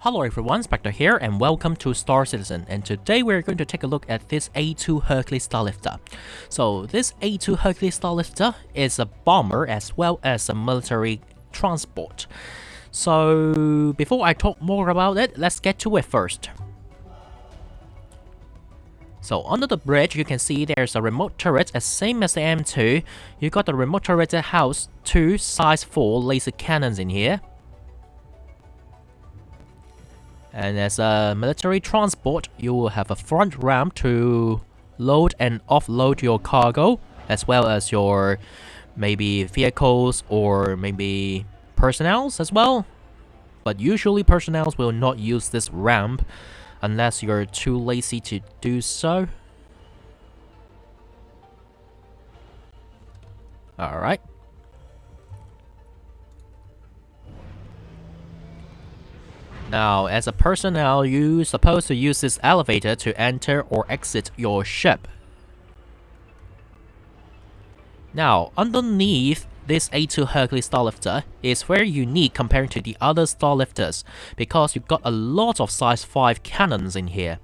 Hello everyone, Specter here and welcome to Star Citizen, and today we're going to take a look at this A2 Hercules Starlifter. So this A2 Hercules Starlifter is a bomber as well as a military transport. So before I talk more about it, let's get to it first. So under the bridge you can see there's a remote turret as same as the M2. You got the remote turret that house two size 4 laser cannons in here. And as a military transport, you will have a front ramp to load and offload your cargo, as well as your maybe vehicles or maybe personnels as well. But usually personnels will not use this ramp unless you're too lazy to do so. Alright. Now, as a personnel, you're supposed to use this elevator to enter or exit your ship. Now, underneath this A2 Hercules Starlifter is very unique compared to the other Starlifters because you've got a lot of size 5 cannons in here.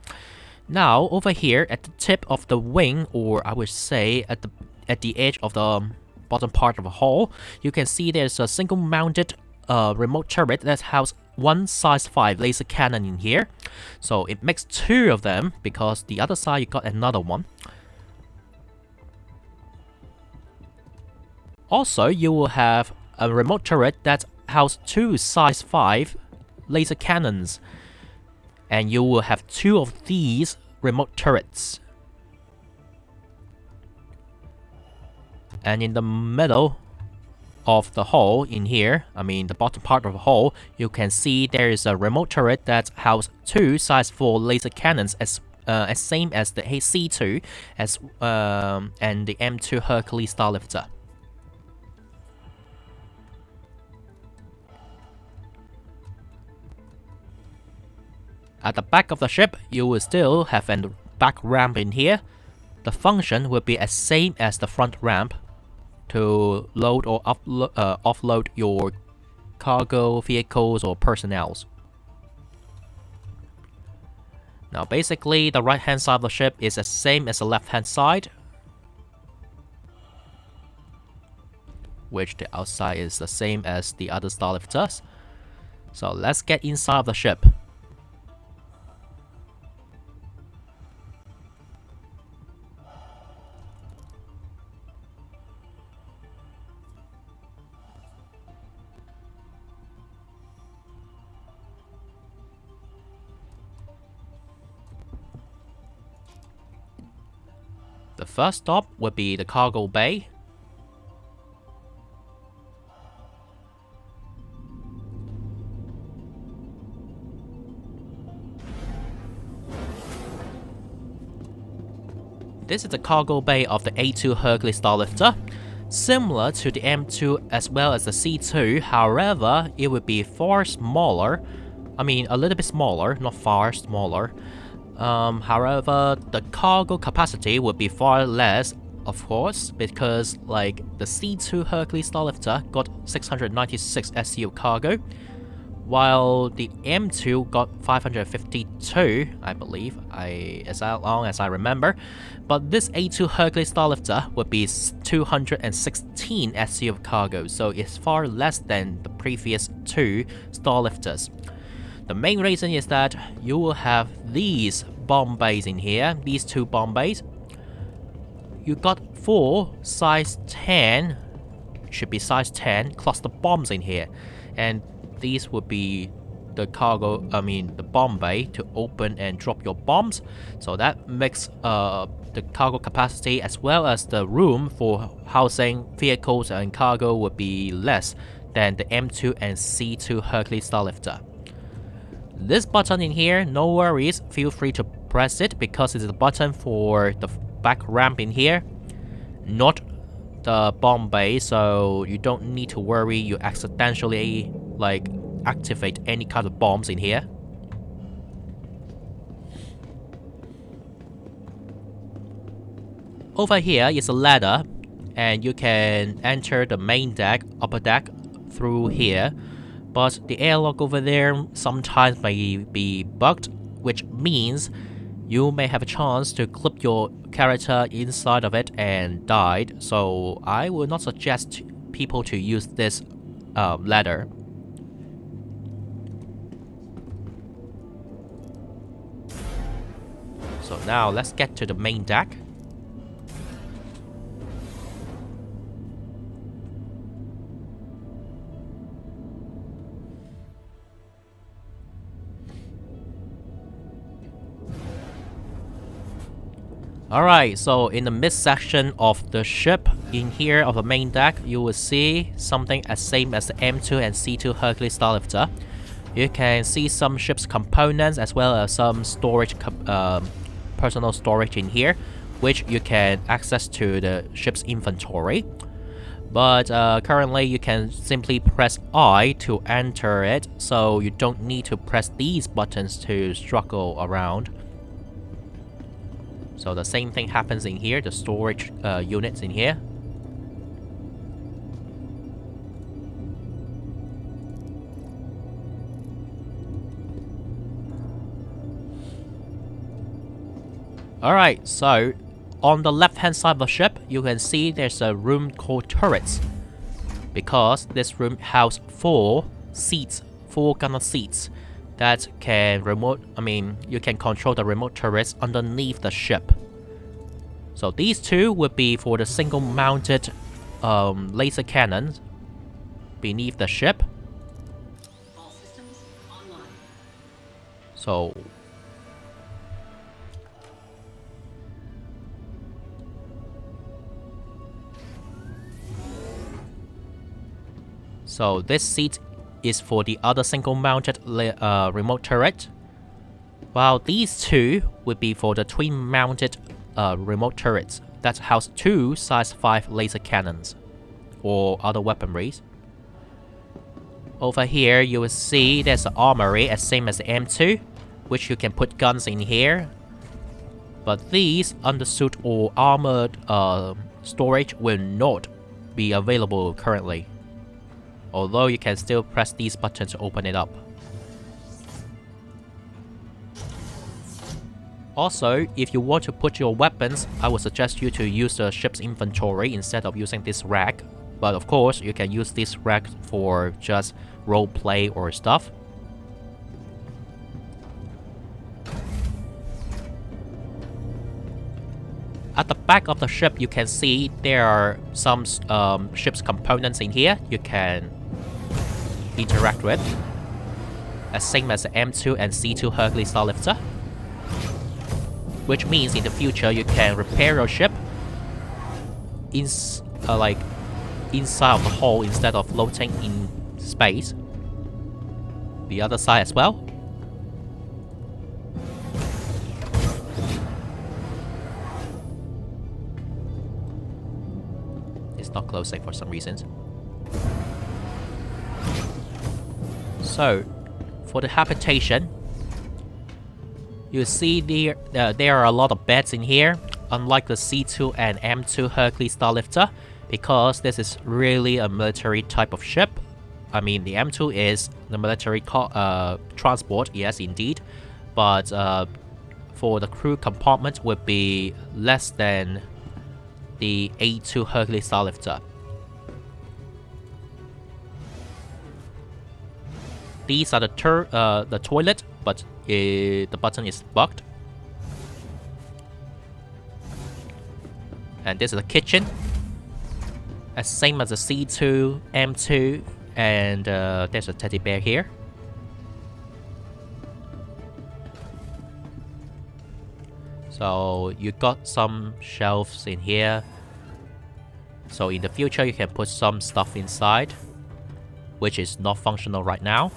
Now, over here at the tip of the wing, or I would say at the edge of the bottom part of the hull, you can see there's a single mounted remote turret that houses one size 5 laser cannon in here. So it makes two of them because the other side you got another one. Also, you will have a remote turret that houses two size 5 laser cannons. And you will have two of these remote turrets. And in the middle of the hull in here, I mean the bottom part of the hull, you can see there is a remote turret that houses two size 4 laser cannons as same as the C2 and the M2 Hercules Starlifter. At the back of the ship, you will still have a back ramp in here. The function will be as same as the front ramp to load or offload your cargo, vehicles, or personnels. Now basically, the right hand side of the ship is the same as the left hand side, which the outside is the same as the other Starlifters. So let's get inside of the ship. The first stop would be the cargo bay. This is the cargo bay of the A2 Hercules Starlifter. Similar to the M2 as well as the C2, however, it would be far smaller. I mean, a little bit smaller, not far smaller. However, the cargo capacity would be far less, of course, because like the C2 Hercules Starlifter got 696 SCU cargo, while the M2 got 552, I believe, as long as I remember. But this A2 Hercules Starlifter would be 216 SCU cargo, so it's far less than the previous two Starlifters. The main reason is that you will have these bomb bays in here, these two bomb bays. You got 4 size 10, should be size 10 cluster bombs in here, and these would be the the bomb bay to open and drop your bombs. So that makes the cargo capacity as well as the room for housing vehicles and cargo would be less than the M2 and C2 Hercules Starlifter. This button in here, no worries, feel free to press it because it's a button for the back ramp in here, not the bomb bay, so you don't need to worry you accidentally like activate any kind of bombs in here. Over here is a ladder and you can enter the main deck, upper deck through here. but the airlock over there sometimes may be bugged, which means you may have a chance to clip your character inside of it and died, so I would not suggest people to use this ladder. So now let's get to the main deck. Alright, so in the midsection of the ship, in here of the main deck, you will see something as same as the M2 and C2 Hercules Starlifter. You can see some ship's components as well as some storage, personal storage in here, which you can access to the ship's inventory. But currently you can simply press I to enter it, so you don't need to press these buttons to struggle around. So the same thing happens in here, the storage units in here. Alright, so on the left hand side of the ship, you can see there's a room called turrets. Because this room houses 4 seats, 4 gunner seats that can you can control the remote turrets underneath the ship. So these 2 would be for the single mounted laser cannons beneath the ship. All systems online. So this seat is for the other single-mounted remote turret, while these 2 would be for the twin-mounted remote turrets that house 2 size 5 laser cannons or other weaponries. Over here, you will see there's an armory as same as the M2, which you can put guns in here. But these undersuit or armored storage will not be available currently, although you can still press these buttons to open it up. Also, if you want to put your weapons, I would suggest you to use the ship's inventory instead of using this rack. But of course, you can use this rack for just roleplay or stuff. At the back of the ship, you can see there are some ship's components in here you can interact with, as same as the M2 and C2 Hercules Starlifter. Which means in the future you can repair your ship inside of the hull instead of floating in space. The other side as well. It's not closing for some reasons. So, for the habitation, you see there are a lot of beds in here, unlike the C2 and M2 Hercules Starlifter, because this is really a military type of ship. I mean, the M2 is the military transport, yes indeed, but for the crew compartment would be less than the A2 Hercules Starlifter. These are the toilet, but the button is bugged. And this is the kitchen, as same as the C2, M2, and there's a teddy bear here. So you got some shelves in here. So in the future you can put some stuff inside, which is not functional right now.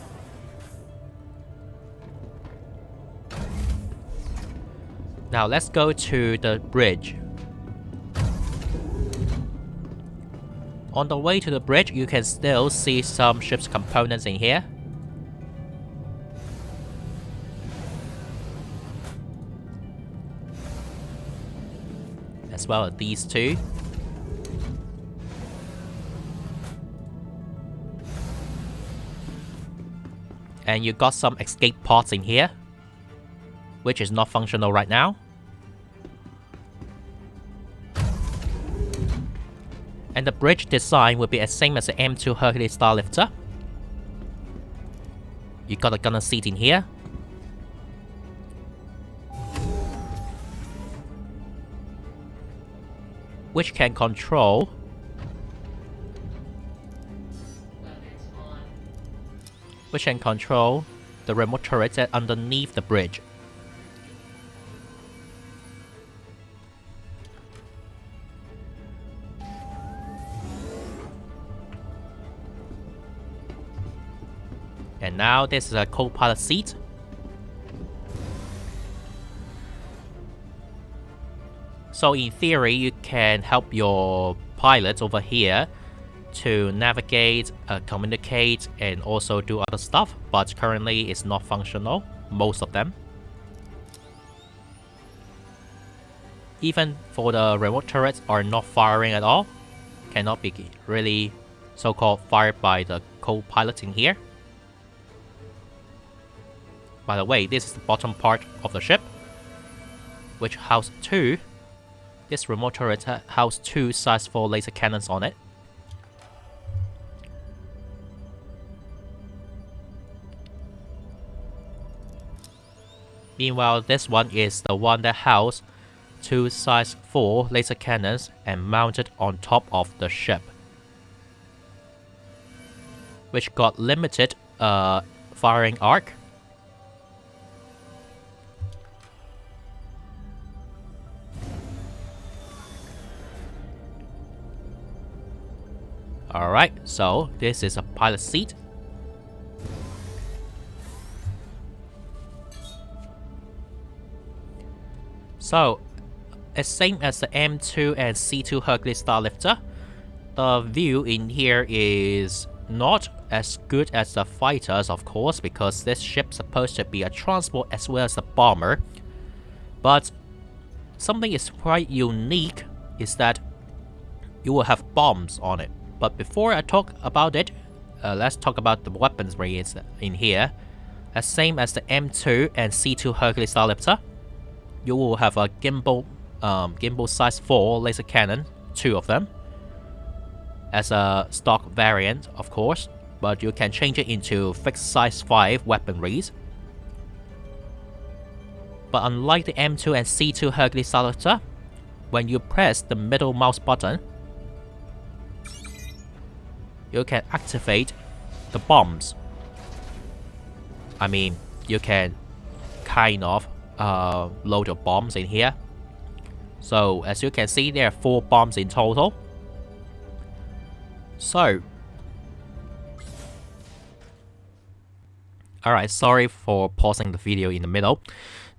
Now let's go to the bridge. On the way to the bridge, you can still see some ship's components in here. As well as these 2. And you got some escape pods in here, which is not functional right now. And the bridge design will be the same as the M2 Hercules Starlifter. You got a gunner seat in here. Which can control the remote turrets that underneath the bridge. And now this is a co-pilot seat. So in theory, you can help your pilots over here to navigate, communicate, and also do other stuff, but currently it's not functional, most of them. Even for the remote turrets are not firing at all, cannot be really so-called fired by the co-pilot in here. By the way, this is the bottom part of the ship, which house two. This remote turret house two size 4 laser cannons on it. Meanwhile, this one is the one that house 2 size 4 laser cannons and mounted on top of the ship, which got limited firing arc. Alright, so this is a pilot seat. So, as same as the M2 and C2 Hercules Starlifter, the view in here is not as good as the fighters, of course, because this ship's supposed to be a transport as well as a bomber. But something is quite unique is that you will have bombs on it. But before I talk about it, let's talk about the weapons range in here. As same as the M2 and C2 Hercules Starlifter, you will have a gimbal size 4 laser cannon, 2 of them, as a stock variant, of course, but you can change it into fixed size 5 weaponries. But unlike the M2 and C2 Hercules Starlifter, when you press the middle mouse button, you can activate the bombs. I mean, you can kind of load your bombs in here. So as you can see, there are 4 bombs in total. So, alright, sorry for pausing the video in the middle.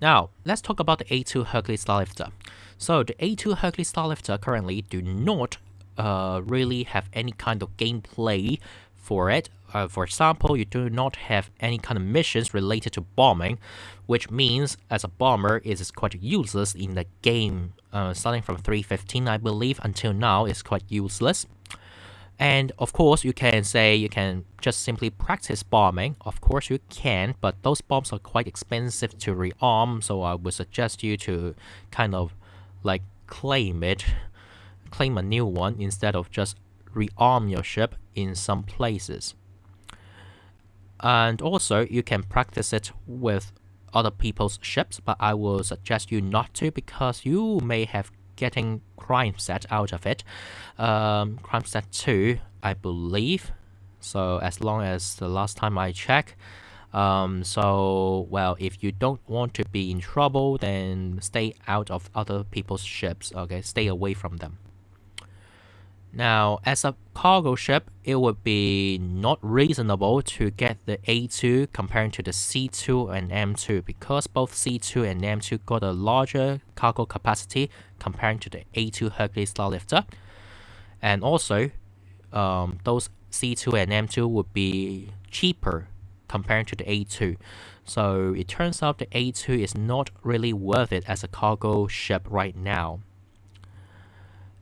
Now, let's talk about the A2 Hercules Starlifter. So the A2 Hercules Starlifter currently do not really have any kind of gameplay for it. For example, you do not have any kind of missions related to bombing, which means as a bomber it is quite useless in the game. Starting from 3.15, I believe, until now it's quite useless. And of course, you can say you can just simply practice bombing. Of course you can, but those bombs are quite expensive to rearm, so I would suggest you to kind of like claim a new one instead of just rearm your ship in some places. And also, you can practice it with other people's ships, but I will suggest you not to, because you may have getting crime set out of it. Crime set 2, I believe. So as long as the last time I checked. So, well, if you don't want to be in trouble, then stay out of other people's ships, okay? Stay away from them. Now, as a cargo ship, it would be not reasonable to get the A2 comparing to the C2 and M2, because both C2 and M2 got a larger cargo capacity comparing to the A2 Hercules Starlifter. And also, those C2 and M2 would be cheaper comparing to the A2. So it turns out the A2 is not really worth it as a cargo ship right now.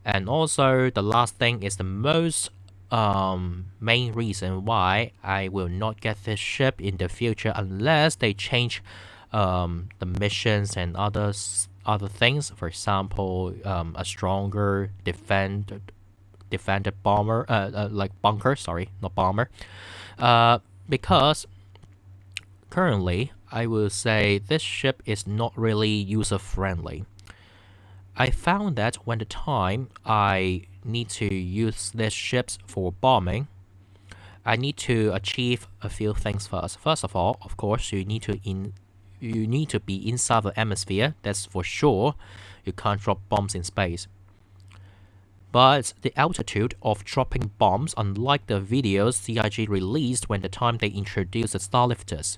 And also, the last thing is the most main reason why I will not get this ship in the future unless they change the missions and other things. For example, a stronger defended bomber, like bunker. Sorry, not bomber. Because currently, I will say this ship is not really user friendly. I found that when the time I need to use these ships for bombing, I need to achieve a few things first. First of all, of course, you need to be inside the atmosphere. That's for sure. You can't drop bombs in space. But the altitude of dropping bombs, unlike the videos CIG released when the time they introduced the Starlifters.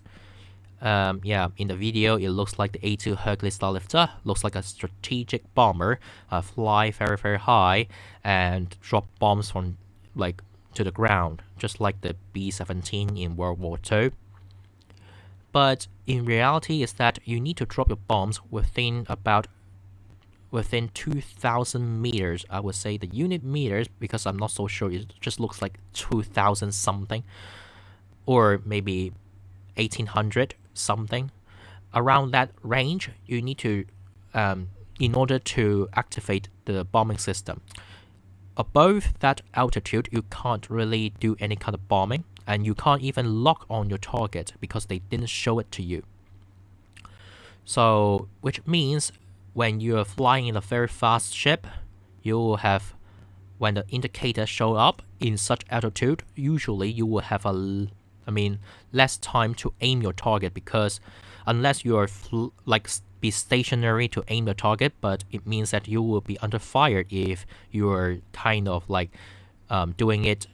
In the video, it looks like the A2 Hercules Starlifter, looks like a strategic bomber, fly very, very high, and drop bombs from, to the ground, just like the B-17 in World War II. But in reality, is that you need to drop your bombs within 2,000 meters. I would say the unit meters, because I'm not so sure, it just looks like 2,000 something, or maybe 1,800 something. Around that range, you need to, in order to activate the bombing system. Above that altitude, you can't really do any kind of bombing, and you can't even lock on your target because they didn't show it to you. So, which means when you're flying in a very fast ship, you will have, when the indicator show up in such altitude, usually you will have less time to aim your target, because unless you are be stationary to aim the target, but it means that you will be under fire if you're kind of doing it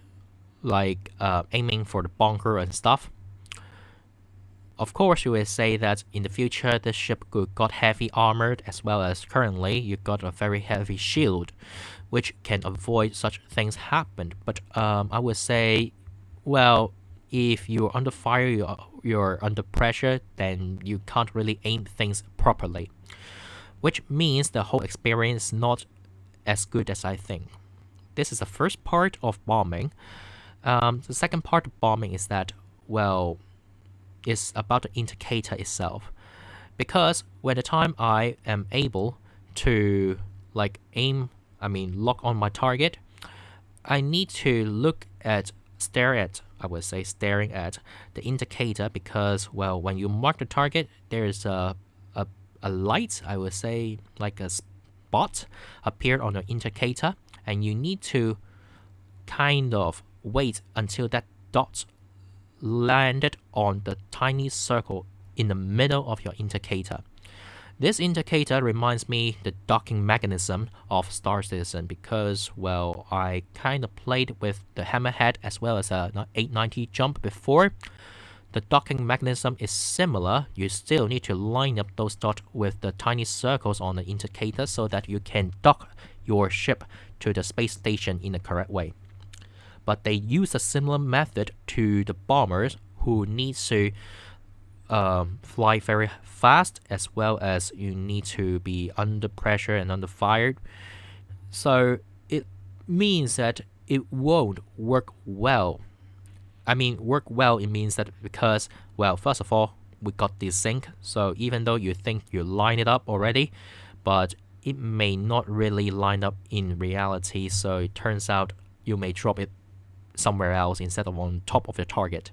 aiming for the bunker and stuff. Of course, you will say that in the future this ship got heavy armored, as well as currently you got a very heavy shield, which can avoid such things happen. But I would say, well, if you're under fire, you're under pressure, then you can't really aim things properly, which means the whole experience is not as good as I think. This is the first part of bombing. The second part of bombing is that, well, it's about the indicator itself. Because when the time I am able to lock on my target, I need to staring at the indicator, because, well, when you mark the target, there's a light, I would say, like a spot appeared on your indicator, and you need to kind of wait until that dot landed on the tiny circle in the middle of your indicator. This indicator reminds me the docking mechanism of Star Citizen, because, well, I kind of played with the Hammerhead as well as a 890 jump before. The docking mechanism is similar. You still need to line up those dots with the tiny circles on the indicator so that you can dock your ship to the space station in the correct way. But they use a similar method to the bombers, who need to fly very fast, as well as you need to be under pressure and under fire. So it means that it won't work well. It means that because, well, first of all, we got desync, so even though you think you line it up already, but it may not really line up in reality, so it turns out you may drop it somewhere else instead of on top of your target.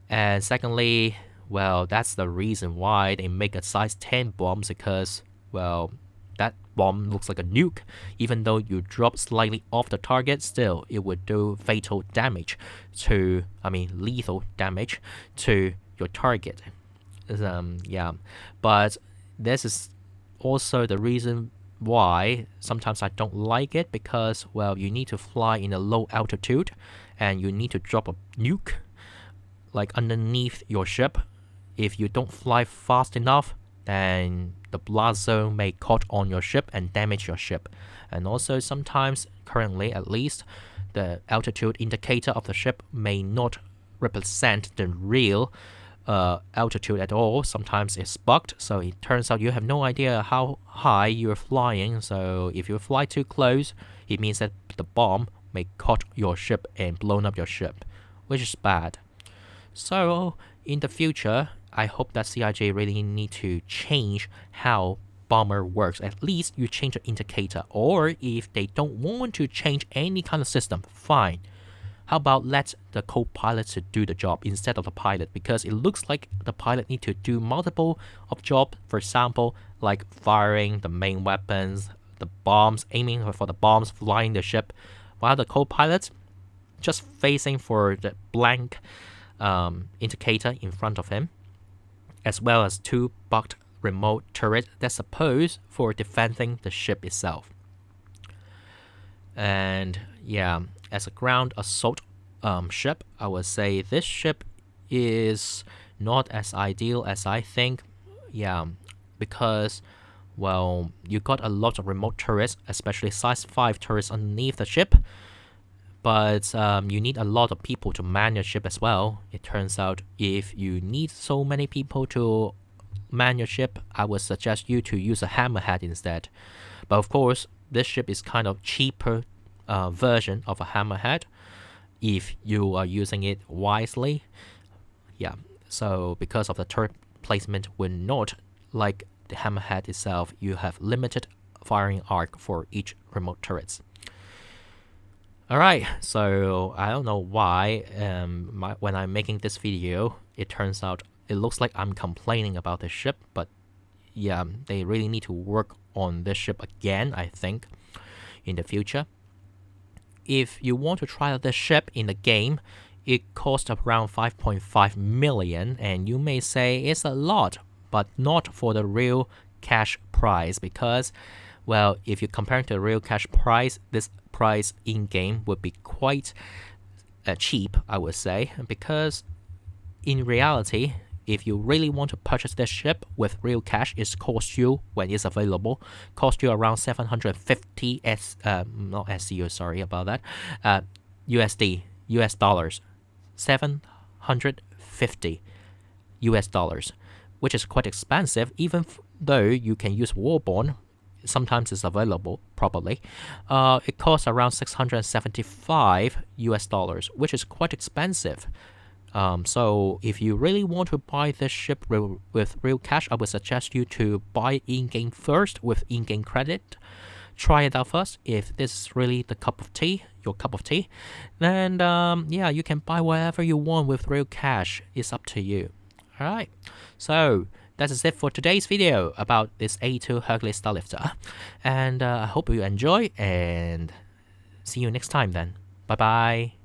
And secondly, well, that's the reason why they make a size 10 bombs, because, well, that bomb looks like a nuke. Even though you drop slightly off the target, still it would do lethal damage to your target. But this is also the reason why sometimes I don't like it, because, well, you need to fly in a low altitude and you need to drop a nuke underneath your ship. If you don't fly fast enough, then the blast zone may caught on your ship and damage your ship. And also sometimes, currently at least, the altitude indicator of the ship may not represent the real altitude at all. Sometimes it's bugged, so it turns out you have no idea how high you're flying. So if you fly too close, it means that the bomb may caught your ship and blown up your ship, which is bad. So in the future, I hope that CIJ really need to change how bomber works. At least you change the indicator, or if they don't want to change any kind of system, fine. How about let the co-pilot to do the job instead of the pilot, because it looks like the pilot need to do multiple of job, for example, like firing the main weapons, the bombs, aiming for the bombs, flying the ship, while the co-pilot just facing for the blank indicator in front of him, as well as 2 bugged remote turret that's supposed for defending the ship itself. And yeah, as a ground assault ship, I would say this ship is not as ideal as I think. Yeah, because, well, you got a lot of remote turrets, especially size 5 turrets underneath the ship, but you need a lot of people to man your ship as well. It turns out if you need so many people to man your ship, I would suggest you to use a hammerhead instead. But of course, this ship is kind of cheaper version of a hammerhead if you are using it wisely. Yeah, so because of the turret placement will not like the hammerhead itself, you have limited firing arc for each remote turrets. Alright, so I don't know why when I'm making this video, it turns out it looks like I'm complaining about the ship, but yeah, they really need to work on this ship again, I think, in the future. If you want to try out this ship in the game, it costs around 5.5 million, and you may say it's a lot, but not for the real cash price, because, well, if you compare to the real cash price, this price in-game would be quite cheap, I would say, because in reality, if you really want to purchase this ship with real cash, it costs you, when it's available, cost you around 750 not SCU, sorry about that, USD, US dollars, 750 US dollars, which is quite expensive, even though you can use Warborn. Sometimes it's available properly. It costs around 675 US dollars, which is quite expensive. So if you really want to buy this ship with real cash, I would suggest you to buy in-game first with in-game credit. Try it out first. If this is really the cup of tea, your cup of tea, then yeah, you can buy whatever you want with real cash. It's up to you. Alright, so that is it for today's video about this A2 Hercules Starlifter. And I hope you enjoy, and see you next time then. Bye bye.